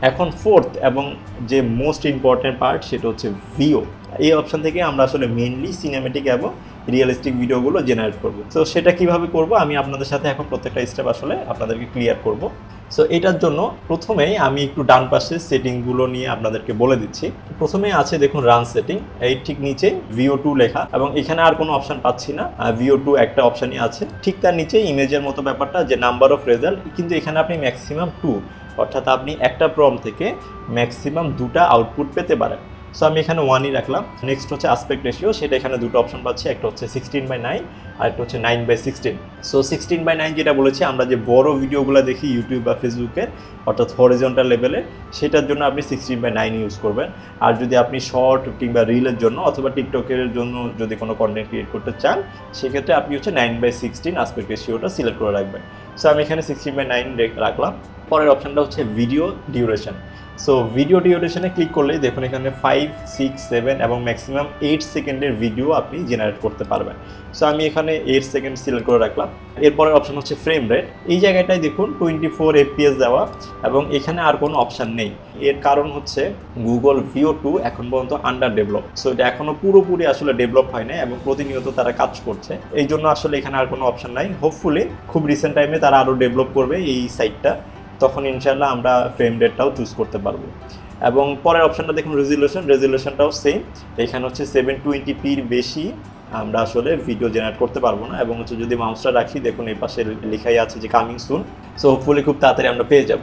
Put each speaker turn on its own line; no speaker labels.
এখন ফোর্থ এবং যে মোস্ট ইম্পর্টেন্ট পার্ট সেটা হচ্ছে ভিও। এই অপশন থেকে আমরা আসলে মেইনলি সিনেমেটিক এবং রিয়েলিস্টিক ভিডিওগুলো জেনারেট করব। তো সেটা কিভাবে করব আমি আপনাদের সাথে এখন প্রত্যেকটা স্টেপ আসলে আপনাদেরকে ক্লিয়ার করব। সো এটার জন্য প্রথমেই আমি একটু ডান পাশে সেটিংগুলো নিয়ে আপনাদেরকে বলে দিচ্ছি। প্রথমেই আছে দেখুন রান সেটিং, এই ঠিক নিচে VO2 লেখা এবং এখানে আর কোনো অপশন পাচ্ছি না, VO2 একটা অপশনই আছে। ঠিক তার নিচে ইমেজের মতো ব্যাপারটা যে নাম্বার অফ রেজাল্ট, কিন্তু এখানে আপনি ম্যাক্সিমাম 2, অর্থাৎ আপনি একটা প্রম্পট থেকে ম্যাক্সিমাম 2টা আউটপুট পেতে পারেন। সো আমি এখানে 1ই রাখলাম। নেক্সট হচ্ছে আসপেক্ট রেশিও, সেটা এখানে দুটো অপশন পাচ্ছি, একটা হচ্ছে 16:9 আর একটা হচ্ছে 9:16। সো 16:9 যেটা বলেছি আমরা যে বড় ভিডিওগুলো দেখি ইউটিউব বা ফেসবুকের, অর্থাৎ হরিজন্টাল লেভেলে, সেটার জন্য আপনি 16:9 ইউজ করবেন। আর যদি আপনি শর্ট কিংবা রিলের জন্য অথবা টিকটকের জন্য যদি কোনো কন্টেন্ট ক্রিয়েট করতে চান, সেক্ষেত্রে আপনি হচ্ছে 9:16 আসপেক্ট রেশিওটা সিলেক্ট করে রাখবেন। সো আমি এখানে 16:9 রাখলাম। পরের অপশানটা হচ্ছে ভিডিও ডিউরেশন। সো ভিডিও ডিউরেশনে ক্লিক করলেই দেখুন এখানে 5, 6, 7 এবং ম্যাক্সিমাম 8 সেকেন্ডের ভিডিও আপনি জেনারেট করতে পারবেন। সো আমি এখানে 8 সেকেন্ড সিলেক্ট করে রাখলাম। এরপরের অপশন হচ্ছে ফ্রেম রেট। এই জায়গাটায় দেখুন 24 FPS দেওয়া এবং এখানে আর কোনো অপশান নেই। এর কারণ হচ্ছে গুগল VO2 এখন পর্যন্ত আন্ডার ডেভেলপ। সো এটা এখনও পুরোপুরি আসলে ডেভেলপ হয় না এবং প্রতিনিয়ত তারা কাজ করছে, এই জন্য আসলে এখানে আর কোনো অপশান নাই। হোপফুলি খুব রিসেন্ট টাইমে তারা আরও ডেভেলপ করবে এই সাইটটা, তখন ইনশাল্লাহ আমরা ফ্রেম রেটটাও চুজ করতে পারবো। এবং পরের অপশানটা দেখুন রেজুলেশনটাও সেম। এখানে হচ্ছে 720pর বেশি আমরা আসলে ভিডিও জেনারেট করতে পারবো না। এবং হচ্ছে যদি মাউসটা রাখি দেখুন এই পাশে লেখাই আছে যে কামিং সুন। সো হোপফুলি খুব তাড়াতাড়ি আমরা পেয়ে যাব।